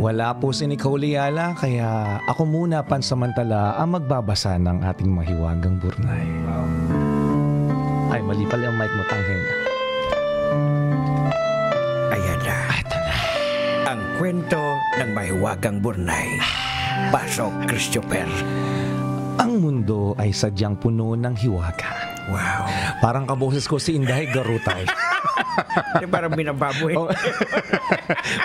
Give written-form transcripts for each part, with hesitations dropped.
Wala po si Nicole Yala, kaya ako muna pansamantala ang magbabasa ng ating mahiwagang burnay. Ay, mali pala yung mic mo, tanghin. Ayan na. Ang kwento ng mahiwagang burnay. Pasok, Christopher. Ang mundo ay sadyang puno ng hiwaga. Wow. Parang kaboses ko si Inday Garutay. Parang binababoy. Oh.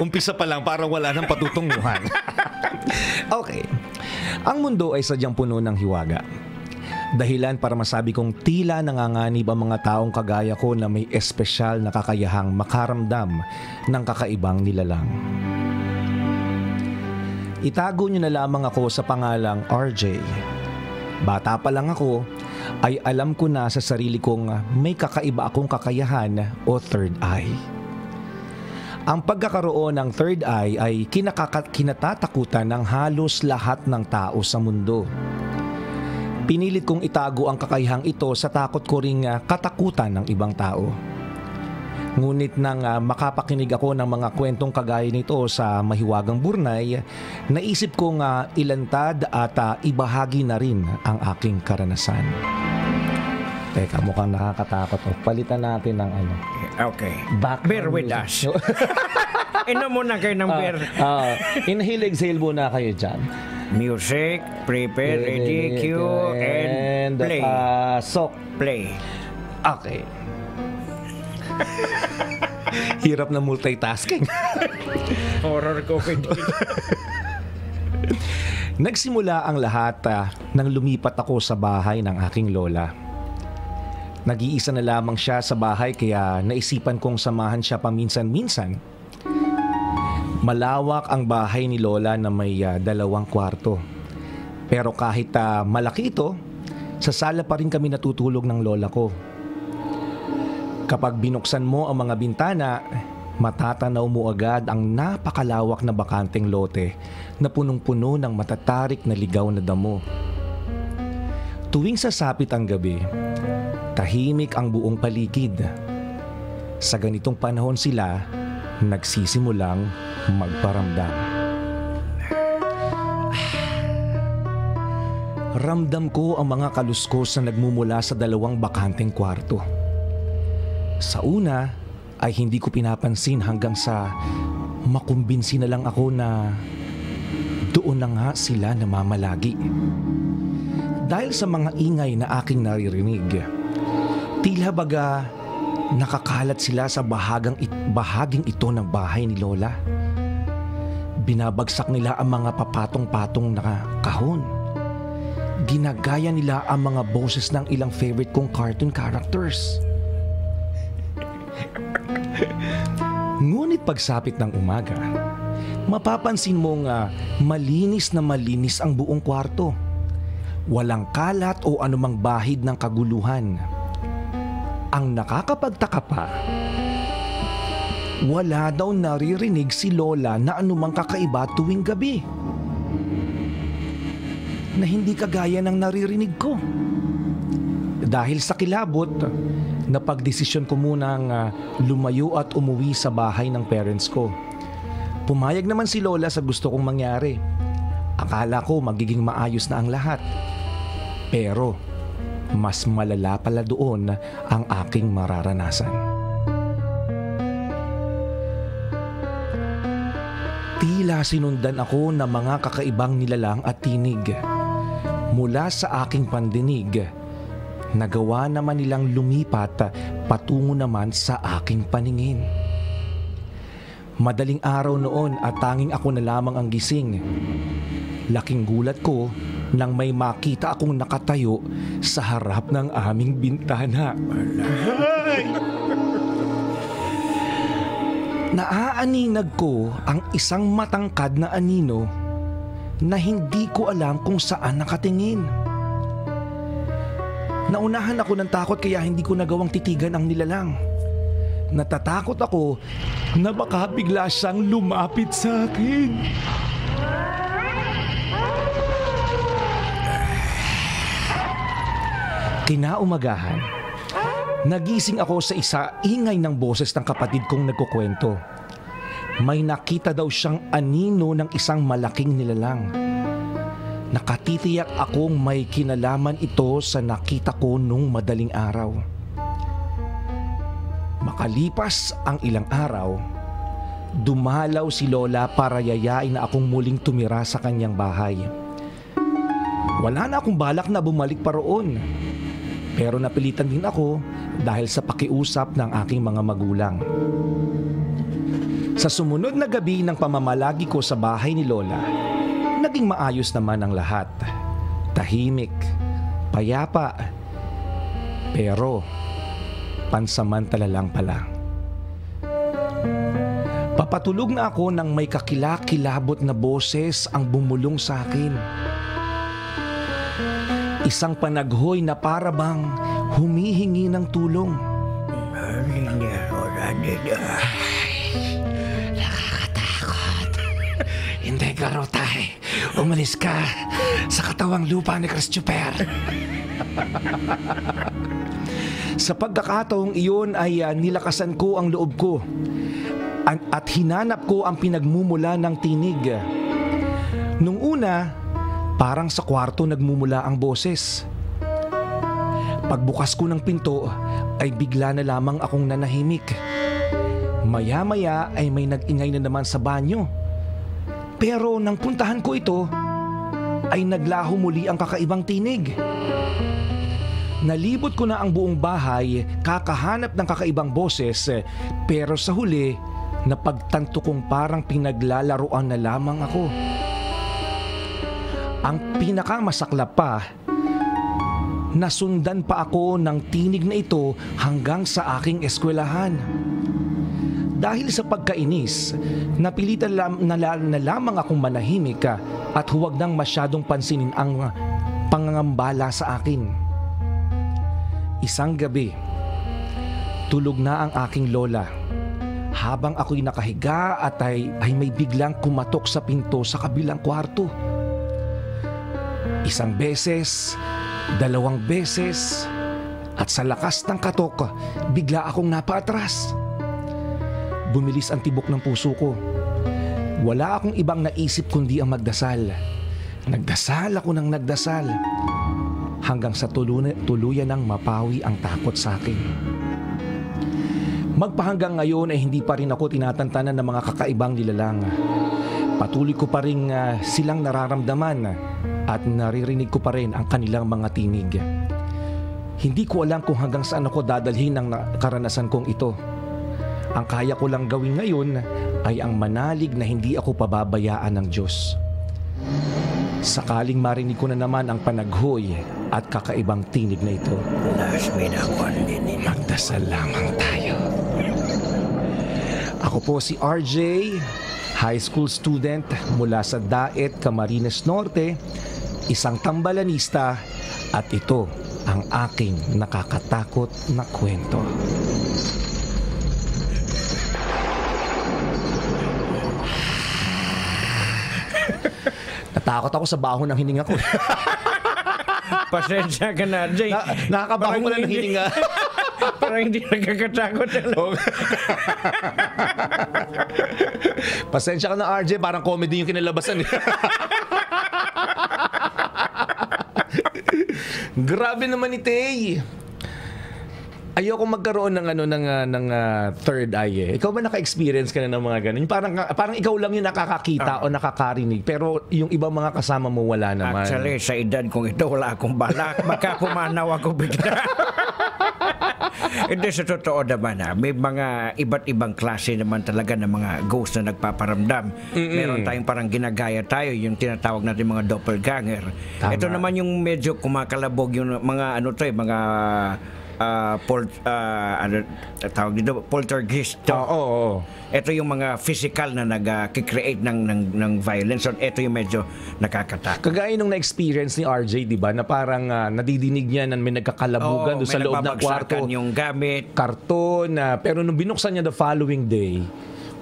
Umpisa pa lang, parang wala nang patutunguhan. Okay. Ang mundo ay sadyang puno ng hiwaga. Dahilan para masabi kong tila nanganganib ang mga taong kagaya ko na may espesyal na kakayahang makaramdam ng kakaibang nilalang. Itago niyo na lamang ako sa pangalang RJ. Bata pa lang ako, ay alam ko na sa sarili kong may kakaiba akong kakayahan o third eye. Ang pagkakaroon ng third eye ay kinatatakutan ng halos lahat ng tao sa mundo. Pinilit kong itago ang kakayahang ito sa takot ko ring katakutan ng ibang tao. Ngunit nang makapakinig ako ng mga kwentong kagaya nito sa mahiwagang burnay, naisip kong ilantad at ibahagi na rin ang aking karanasan. Teka, mukhang nakakatakot. Palitan natin ng ano. Okay. Bear with us. Inom muna kayo ng beer. Inhale, exhale muna kayo dyan. Music, prepare, ready, cue, and play. Play. Okay. Hirap na multitasking. Horror comedy. Nagsimula ang lahat nang lumipat ako sa bahay ng aking lola. Nag-iisa na lamang siya sa bahay kaya naisipan kong samahan siya paminsan-minsan. Malawak ang bahay ni lola na may 2 kwarto. Pero kahit malaki ito, sa sala pa rin kami natutulog ng lola ko. Kapag binuksan mo ang mga bintana, matatanaw mo agad ang napakalawak na bakanteng lote na punong-puno ng matatarik na ligaw na damo. Tuwing sasapit ang gabi, tahimik ang buong paligid. Sa ganitong panahon sila nagsisimulang magparamdam. Ramdam ko ang mga kaluskos na nagmumula sa 2 bakanteng kwarto. Sa una ay hindi ko pinapansin hanggang sa makumbinsi na lang ako na doon na nga sila namamalagi. Dahil sa mga ingay na aking naririnig, tila baga nakakalat sila sa bahaging ito ng bahay ni lola. Binabagsak nila ang mga papatong-patong na kahon. Ginagaya nila ang mga boses ng ilang favorite kong cartoon characters. Ngunit pagsapit ng umaga, mapapansin mong malinis na malinis ang buong kwarto. Walang kalat o anumang bahid ng kaguluhan. Ang nakakapagtaka pa, wala daw naririnig si lola na anumang kakaiba tuwing gabi. Na hindi kagaya ng naririnig ko. Dahil sa kilabot, napagdesisyon ko munang lumayo at umuwi sa bahay ng parents ko. Pumayag naman si lola sa gusto kong mangyari. Akala ko magiging maayos na ang lahat. Pero mas malala pala doon ang aking mararanasan. Tila sinundan ako ng mga kakaibang nilalang at tinig. Mula sa aking pandinig, nagawa naman nilang lumipat patungo naman sa aking paningin. Madaling araw noon at tanging ako na lamang ang gising. Laking gulat ko nang may makita akong nakatayo sa harap ng aming bintana. Naaaninag ko ang isang matangkad na anino na hindi ko alam kung saan nakatingin. Naunahan ako ng takot kaya hindi ko nagawang titigan ang nilalang. Natatakot ako na baka bigla siyang lumapit sa akin. Kinaumagahan, nagising ako sa ingay ng boses ng kapatid kong nagkukwento. may nakita daw siyang anino ng isang malaking nilalang. Nakatitiyak akong may kinalaman ito sa nakita ko nung madaling araw. Makalipas ang ilang araw, dumalaw si Lola para yayain na akong muling tumira sa kanyang bahay. Wala na akong balak na bumalik pa roon. Pero napilitan din ako dahil sa pakiusap ng aking mga magulang. Sa sumunod na gabi ng pamamalagi ko sa bahay ni Lola, naging maayos naman ang lahat. Tahimik, payapa, pero pansamantala lang pala. Papatulog na ako nang may kakilakilabot na boses ang bumulong sa akin. Isang panaghoy na parabang humihingi ng tulong. Nakakatakot. Hindi, Garotay. Umalis ka sa katawang lupa ni Christopher. Sa pagkakataong iyon ay nilakasan ko ang loob ko at hinanap ko ang pinagmumula ng tinig. Nung una, parang sa kwarto nagmumula ang boses. Pagbukas ko ng pinto ay bigla na lamang akong nanahimik. Maya-maya ay may nag-ingay na naman sa banyo. Pero nang puntahan ko ito, ay naglaho muli ang kakaibang tinig. Nalibot ko na ang buong bahay kakahanap ng kakaibang boses, pero sa huli, napagtanto kong parang pinaglalaruan na lamang ako. Ang pinakamasaklap pa, nasundan pa ako ng tinig na ito hanggang sa aking eskwelahan. Dahil sa pagkainis, napilitan na lamang akong manahimik at huwag nang masyadong pansinin ang pangangambala sa akin. Isang gabi, tulog na ang aking lola. Habang ako'y nakahiga at ay may biglang kumatok sa pinto sa kabilang kwarto. Isang beses, 2 beses, at sa lakas ng katok, bigla akong napaatras. Bumilis ang tibok ng puso ko. Wala akong ibang naisip kundi ang magdasal. Nagdasal ako ng nagdasal hanggang sa tuluyan ng mapawi ang takot sa akin. Magpahanggang ngayon ay hindi pa rin ako tinatantanan ng mga kakaibang nilalang. Patuloy ko pa rin silang nararamdaman at naririnig ko pa rin ang kanilang mga tinig. Hindi ko alam kung hanggang saan ako dadalhin ng karanasan kong ito. Ang kaya ko lang gawin ngayon ay ang manalig na hindi ako pababayaan ng Diyos. Sakaling marinig ko na naman ang panaghoy at kakaibang tinig na ito, magdasal lamang tayo. Ako po si RJ, high school student mula sa Daet, Camarines Norte, isang tambalanista, at ito ang aking nakakatakot na kwento. Natakot ako sa baho ng hininga ko. Pasensya ka na, Jay. Nakakabaho mo lang ng hininga. Parang hindi nagkakatakot. Pasensya ka na, RJ. Parang comedy yung kinalabasan. Grabe naman ni Tay. Ayoko magkaroon ng third eye eh. Ikaw ba naka-experience ka na ng mga ganun? Parang ikaw lang yung nakakakita o nakakarinig, pero yung ibang mga kasama mo wala naman. Actually, sa edad kong ito, wala akong balak. Magkapumanaw ako bigla. Hindi, sa totoo naman may mga iba't ibang klase naman talaga ng mga ghost na nagpaparamdam. Meron tayong parang ginagaya tayo, yung tinatawag natin mga doppelganger. Tama. Ito naman yung medyo kumakalabog, yung mga mga tawag dito, poltergeist. Ito yung mga physical na nag-create ng violence. So, ito yung medyo nakakatakot. Kagaya nung na-experience ni RJ, di ba? Na parang nadidinig niya na may nagkakalabugan doon sa loob ng kwarto. Yung gamit. Karton. Pero nung binuksan niya the following day,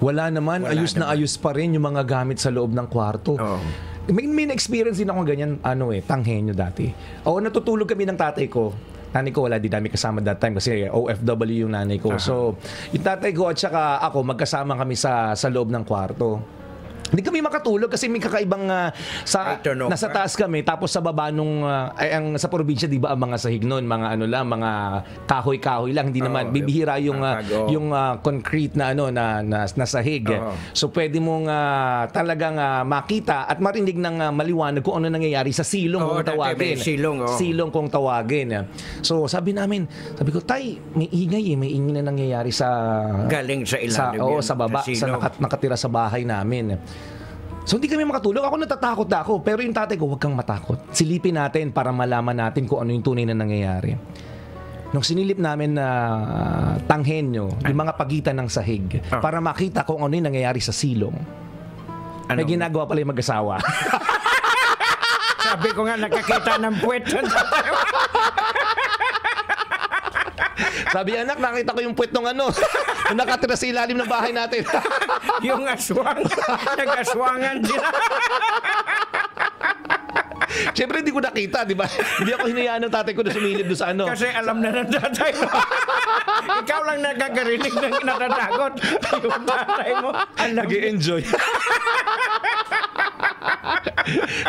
wala naman. Ayos pa rin yung mga gamit sa loob ng kwarto. May na-experience din ako ganyan, tanghenyo dati. Natutulog kami ng tatay ko. nanay ko wala, di namin kasama that time kasi OFW yung nanay ko. So, yung tatay ko at saka ako, magkasama kami sa loob ng kwarto. Hindi kami makatulog kasi may kakaibang nasa taas kami tapos sa baba nung ang sa probinsya, di ba, ang mga sahig noon, mga ano lang, mga kahoy-kahoy lang, hindi naman bibihira yung concrete na na sahig. So pwede mong talagang makita at marinig ng maliwanag kung ano nangyayari sa silong kung tawagin. Silong kung tawagin. So sabi ko, tay, may ingay na nangyayari sa galing sa ilalim sa baba, sa nakatira sa bahay namin. So hindi kami makatulog. Ako natatakot na ako. Pero yung tatay ko, huwag kang matakot. Silipin natin para malaman natin kung ano yung tunay na nangyayari. Nung sinilip namin na tanghenyo, yung mga pagitan ng sahig, para makita kung ano yung nangyayari sa silong. May ginagawa pala yung mag-asawa. Sabi ko nga, nakakita ng puwet. Sabi, anak, nakita ko yung puwet ng nakatira sa ilalim ng bahay natin. Yung aswang. Nag-aswangan sila. Siyempre, hindi ko nakita, di ba? Hindi ako hinayaan ng tatay ko na sumilip doon sa Kasi alam na ng tatay mo. Ikaw lang nagkakarinig ng natatakot. Yung tatay mo, nag-i-enjoy.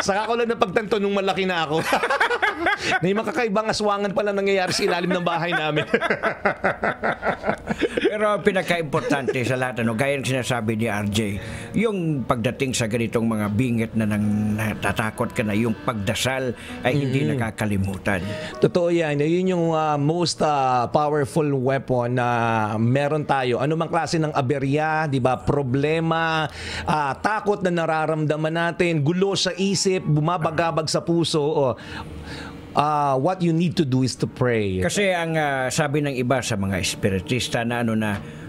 Saka ko lang napagtanto nung malaki na ako. May makakaibang aswangan pala nangyayari sa ilalim ng bahay namin. Pero pinaka-importante sa lahat, gaya ng sinasabi ni RJ, yung pagdating sa ganitong mga bingit na natatakot ka na, yung pagdasal ay hindi nakakalimutan. Totoo yan. Yun yung most powerful weapon na meron tayo. Ano mang klase ng aberya, di ba? Problema, takot na nararamdaman natin, gulo sa isip, bumabagabag sa puso. What you need to do is to pray. Kasi ang sabi ng iba sa mga espiritista na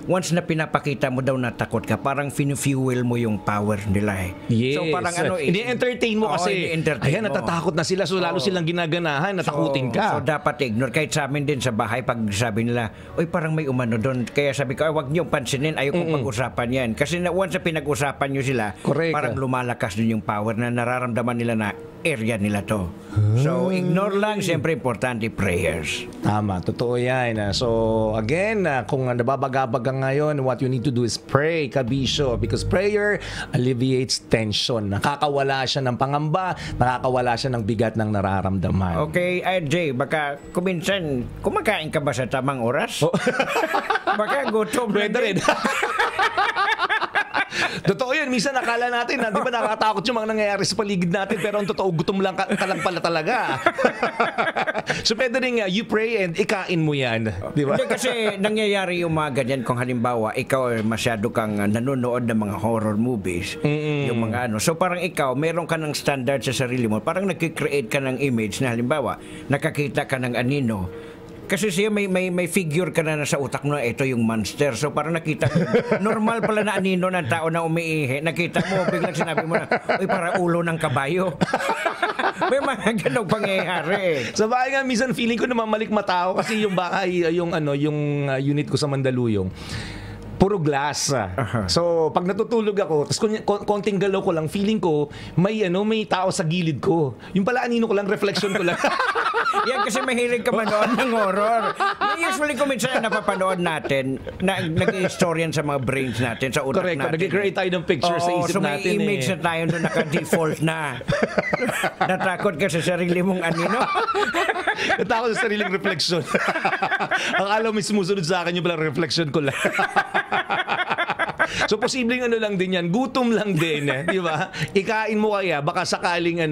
once na pinapakita mo daw na takot ka, parang finu-fuel mo yung power nila. Yes. So parang ini-entertain mo kasi. Ayan, natatakot na sila. So lalo silang ginaganahan, natakutin ka. So dapat ignore. Kahit sa amin din sa bahay, pag sabi nila, uy, parang may umano doon. Kaya sabi ko, wag niyong pansinin. Ayokong pag-usapan yan. Kasi once na pinag-usapan niyo sila, parang lumalakas din yung power na nararamdaman nila na area nila to. So ignore lang. Siyempre importante, prayers. Tama, totoo yan. So again, kung nababagabag ka ngayon, what you need to do is pray, kabisyo, because prayer alleviates tension. Nakakawala siya ng pangamba, nakakawala siya ng bigat ng nararamdaman. Okay, RJ, baka kuminsan kumakain ka ba sa tamang oras? Baka gutom na rin. Totoo yan. Minsan nakala natin na, di ba, nakatakot yung mga nangyayari sa paligid natin, pero ang totoo, gutom lang ka lang pala talaga. So pwede rin you pray and ikain mo yan. Di ba? Hindi, kasi nangyayari yung mga ganyan kung halimbawa, ikaw masyado kang nanonood ng mga horror movies. Yung mga So parang ikaw, meron ka ng standard sa sarili mo. Parang nagkikreate ka ng image na halimbawa, nakakita ka ng anino. Kasi siya may figure ka na sa utak mo na ito yung monster. So parang nakita mo, normal pala na anino ng tao na umiihi. Nakita mo, biglang sinabi mo na, uy, para ulo ng kabayo. May mga ganong pangyayari. Sa bahay nga, minsan feeling ko namamalik mata ako kasi yung bahay, yung unit ko sa Mandaluyong, puro glass. So, pag natutulog ako, tapos konting galaw ko lang, feeling ko, may tao sa gilid ko. Yung pala, anino ko lang, reflection ko lang. Yan kasi mahilig ka manood ng horror. Usually, kung minsan napapanood natin, nag-historian sa mga brains natin, sa utak natin. Correct. Nag-create tayo ng picture sa isip natin. So, may image na tayo doon naka-default na. Natakot ka sa sarili mong anino. Natakot sa sariling reflection. Ang alam mo, sumusunod sa akin yung pala reflection ko lang. So posibleng lang din yan, gutom lang din, di ba? Ikain mo kaya, baka sakaling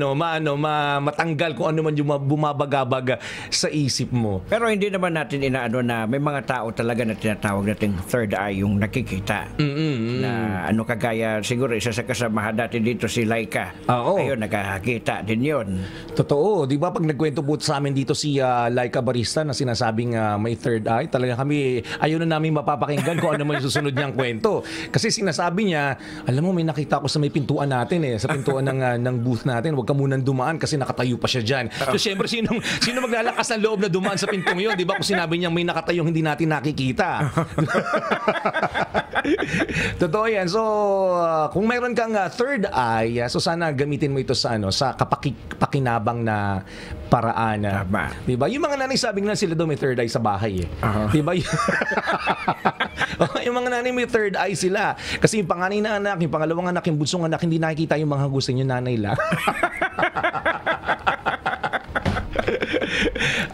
matanggal kung ano man yung bumabagabag sa isip mo. Pero hindi naman natin inaano na may mga tao talaga na tinatawag nating third eye, yung nakikita. Na kagaya, siguro isa sa kasamahan natin dito si Laika. Ayun, nakakita din yun. Totoo, di ba? Pag nagkwento po sa amin dito si Laika Barista na sinasabing may third eye, talaga kami, ayaw na namin mapapakinggan kung ano man yung susunod niyang kwento. Kasi sinasabi niya, alam mo, may nakita ko sa may pintuan natin sa pintuan ng booth natin, huwag ka munang dumaan kasi nakatayo pa siya dyan. So syempre, sino maglalakas ng loob na dumaan sa pintong yun? Di ba? Kung sinabi niya may nakatayong hindi natin nakikita. Totoo yan. So, kung meron kang third eye, so sana gamitin mo ito sa sa pakinabang na paraan. Tama. Diba? Yung mga nanay sabing na sila daw may third eye sa bahay. Diba? Yung mga nanay may third eye sila. Kasi yung panganay na anak, yung pangalawang anak, yung bunsong anak, hindi nakikita yung mga gusto nyo nanay lang.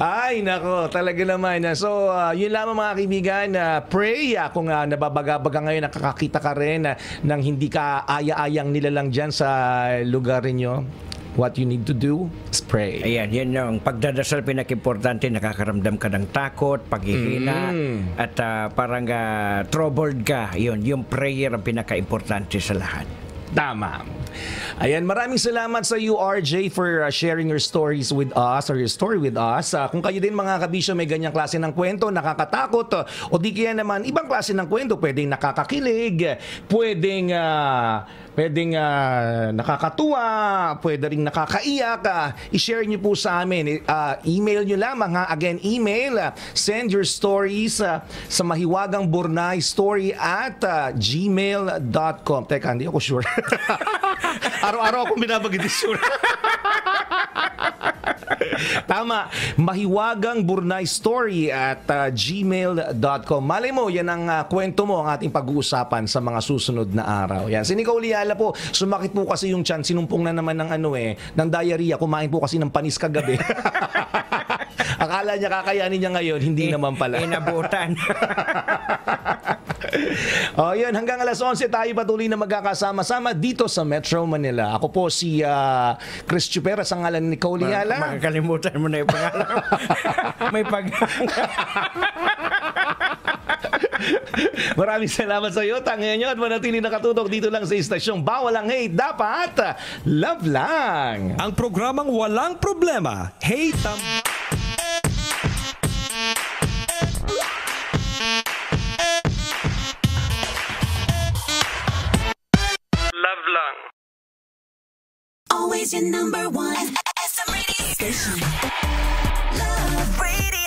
Ay, nako, talaga naman. So, yun lamang mga kaibigan. Pray kung nababaga-baga ngayon, nakakakita ka rin ng hindi ka aya-ayang nilalang dyan sa lugar ninyo. What you need to do is pray. Ayan, yan yung pagdadasal pinaka-importante, nakakaramdam ka ng takot, paghihina, at parang troubled ka. Yun, yung prayer ang pinaka-importante sa lahat. Tama. Ayan, maraming salamat sa you, RJ, for sharing your stories with us or your story with us. Kung kayo din mga kabisyo may ganyang klase ng kwento, nakakatakot, o di kaya naman ibang klase ng kwento, pwedeng nakakakilig, pwedeng nakakatuwa, pwede rin nakakaiyak, i-share nyo po sa amin. Email nyo lamang ha. Again, email, send your stories sa mahiwagangburnaystory@gmail.com. Teka, hindi ako sure. Araw-araw akong binabagit sure. Tama, mahiwagangburnaystory@gmail.com. Malay mo, yan ang kwento mo, ang ating pag-uusapan sa mga susunod na araw. Yan. Si Nicole Liala po, sumakit po kasi yung tiyan, sinumpong na naman ng ng diarrhea, kumain po kasi ng panis kagabi. Akala niya kakayanin niya ngayon, hindi naman pala. Inabutan. Yun, hanggang alas 11 tayo patuloy na magkakasama-sama dito sa Metro Manila. Ako po si Chris Chupera sa ngalan ni Nicole Liala. Makakalimutan mo na yung pangalan. May Maraming salamat sa iyo. Tangayan nyo at manatili nakatutok dito lang sa istasyong Bawalang Hate. Dapat love lang. Ang programang walang problema. Hate love lang. Always your number one SM radio station. Love radio.